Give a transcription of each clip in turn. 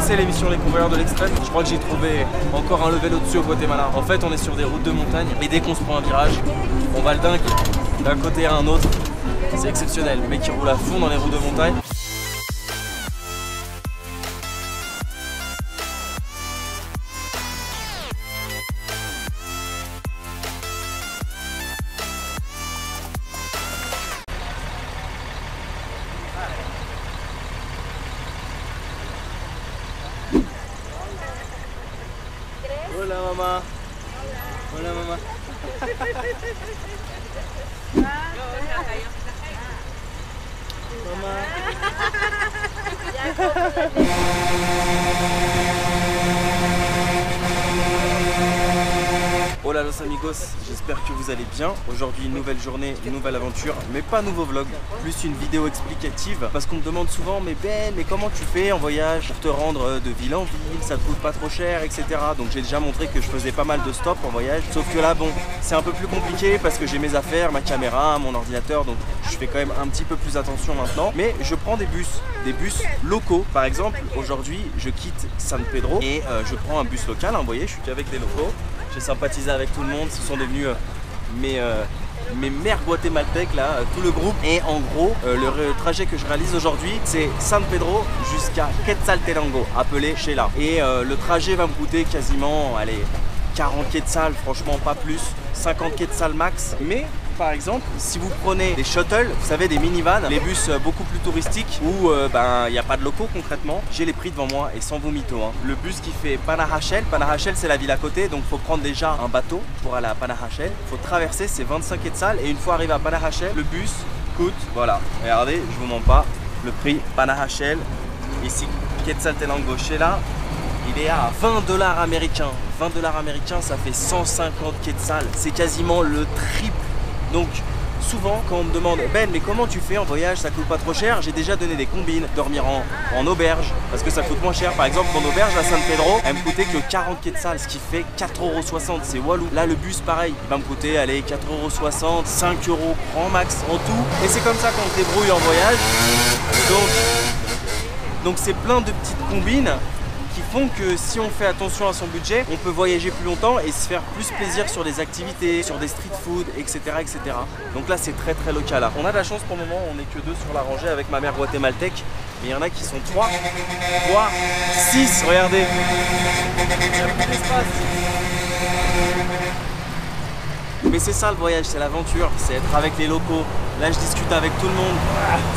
connaissez l'émission Les Convoyeurs de l'Extrême? Je crois que j'ai trouvé encore un level au-dessus au Guatemala. En fait, on est sur des routes de montagne et dès qu'on se prend un virage, on va le dingue d'un côté à un autre. C'est exceptionnel. Le mec qui roule à fond dans les routes de montagne. Hola mamá. Hola mamá. Hola los amigos, j'espère que vous allez bien. Aujourd'hui une nouvelle journée, une nouvelle aventure, mais pas nouveau vlog, plus une vidéo explicative parce qu'on me demande souvent mais Ben, mais comment tu fais en voyage pour te rendre de ville en ville, ça te coûte pas trop cher, etc. Donc j'ai déjà montré que je faisais pas mal de stops en voyage, sauf que là bon, c'est un peu plus compliqué parce que j'ai mes affaires, ma caméra, mon ordinateur, donc je fais quand même un petit peu plus attention maintenant. Mais je prends des bus locaux. Par exemple, aujourd'hui je quitte San Pedro et je prends un bus local, hein, vous voyez, je suis qu'avec des locaux. J'ai sympathisé avec tout le monde, ce sont devenus mes mères guatémaltèques là, tout le groupe. Et en gros, le trajet que je réalise aujourd'hui, c'est San Pedro jusqu'à Quetzaltenango, appelé Xela. Et le trajet va me coûter quasiment, allez, 40 quetzals, franchement pas plus, 50 quetzals max. Mais par exemple, si vous prenez des shuttles, vous savez, des minivans, les bus beaucoup plus touristiques où il n'y a pas de locaux concrètement, j'ai les prix devant moi et sans vous mytho, hein. Le bus qui fait Panajachel, Panajachel c'est la ville à côté, donc il faut prendre déjà un bateau pour aller à Panajachel, il faut traverser, c'est 25 quetzals et une fois arrivé à Panajachel, le bus coûte, voilà, regardez, je vous mens pas, le prix Panajachel, ici Quetzaltenango Xela, il est à 20 $ américains. 20 $ américains, ça fait 150 quetzals, c'est quasiment le triple. Donc souvent quand on me demande Ben mais comment tu fais en voyage, ça coûte pas trop cher, j'ai déjà donné des combines, dormir en auberge parce que ça coûte moins cher. Par exemple mon auberge à San Pedro, elle me coûtait que 40 quetzals, ce qui fait 4,60 €, c'est walou. Là le bus pareil, il va me coûter allez 4,60 €, 5 € grand max en tout. Et c'est comme ça qu'on se débrouille en voyage. Donc c'est plein de petites combines qui font que si on fait attention à son budget, on peut voyager plus longtemps et se faire plus plaisir sur des activités, sur des street food, etc. etc. Donc là c'est très très local. On a de la chance pour le moment, on n'est que 2 sur la rangée avec ma mère guatémaltèque, mais il y en a qui sont 3, voire 6, regardez. Il y a plus d'espace. Mais c'est ça le voyage, c'est l'aventure, c'est être avec les locaux. Là je discute avec tout le monde,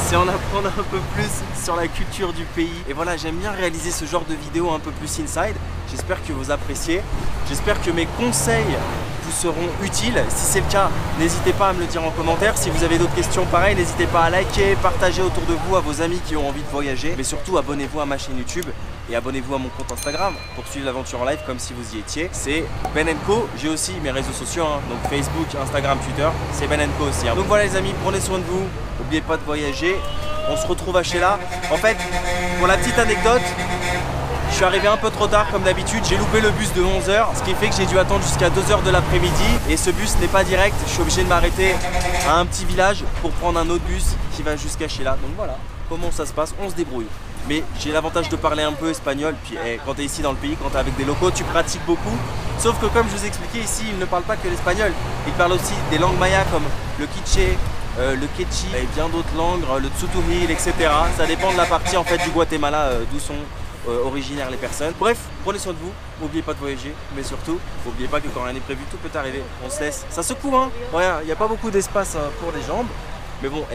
c'est en apprendre un peu plus sur la culture du pays. Et voilà, j'aime bien réaliser ce genre de vidéos un peu plus inside. J'espère que vous appréciez, j'espère que mes conseils vous seront utiles. Si c'est le cas, n'hésitez pas à me le dire en commentaire. Si vous avez d'autres questions pareil, n'hésitez pas à liker, partager autour de vous à vos amis qui ont envie de voyager. Mais surtout abonnez-vous à ma chaîne YouTube et abonnez-vous à mon compte Instagram pour suivre l'aventure en live comme si vous y étiez. C'est Ben & Co. J'ai aussi mes réseaux sociaux, hein, donc Facebook, Instagram, Twitter, c'est Ben & Co aussi. Hein. Donc voilà les amis, prenez soin de vous, n'oubliez pas de voyager. On se retrouve à Xela. En fait, pour la petite anecdote, je suis arrivé un peu trop tard comme d'habitude, j'ai loupé le bus de 11 h, ce qui fait que j'ai dû attendre jusqu'à 2 h de l'après-midi. Et ce bus n'est pas direct, je suis obligé de m'arrêter à un petit village pour prendre un autre bus qui va jusqu'à Xela. Donc voilà comment ça se passe, on se débrouille. Mais j'ai l'avantage de parler un peu espagnol, puis quand tu es ici dans le pays, quand tu es avec des locaux, tu pratiques beaucoup. Sauf que comme je vous ai expliqué ici, ils ne parlent pas que l'espagnol, ils parlent aussi des langues mayas comme le quiché, le quechua et bien d'autres langues, le tsutuhil, etc. Ça dépend de la partie en fait du Guatemala d'où sont originaires les personnes. Bref, prenez soin de vous, n'oubliez pas de voyager, mais surtout, n'oubliez pas que quand rien n'est prévu, tout peut arriver. On se laisse, ça secoue hein. Regarde, il n'y a pas beaucoup d'espace pour les jambes, mais bon,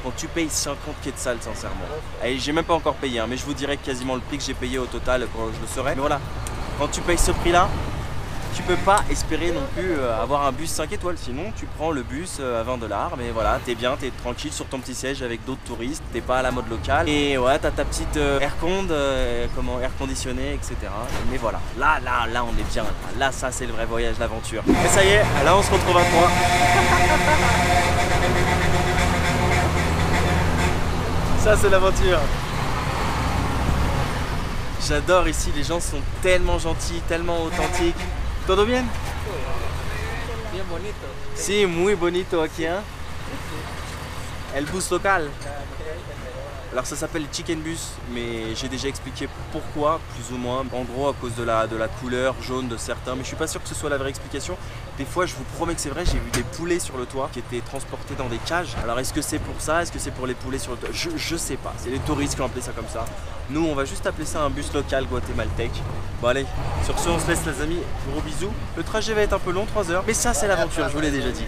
quand tu payes 50 quetzals sincèrement, et j'ai même pas encore payé, hein, mais je vous dirai quasiment le prix que j'ai payé au total quand je le saurai. Mais voilà, quand tu payes ce prix là, tu peux pas espérer non plus avoir un bus 5 étoiles, sinon tu prends le bus à 20 $, mais voilà, t'es bien, t'es tranquille sur ton petit siège avec d'autres touristes, t'es pas à la mode locale, et ouais, t'as ta petite air conditionné, etc. Mais voilà, là on est bien, là ça c'est le vrai voyage, l'aventure. Et ça y est, là on se retrouve à 3. Ça c'est l'aventure. J'adore ici, les gens sont tellement gentils, tellement authentiques. ¿Todo bien? Bien bonito. Sí, muy bonito aquí, ¿eh? El bus local. Alors ça s'appelle chicken bus, mais j'ai déjà expliqué pourquoi, plus ou moins. En gros à cause de la couleur jaune de certains, mais je suis pas sûr que ce soit la vraie explication. Des fois je vous promets que c'est vrai, j'ai vu des poulets sur le toit qui étaient transportés dans des cages. Alors est-ce que c'est pour ça? Est-ce que c'est pour les poulets sur le toit? Je sais pas, c'est les touristes qui ont appelé ça comme ça. Nous on va juste appeler ça un bus local guatémaltèque. Bon allez, sur ce on se laisse les amis, gros bisous. Le trajet va être un peu long, 3 heures, mais ça c'est l'aventure, je vous l'ai déjà dit.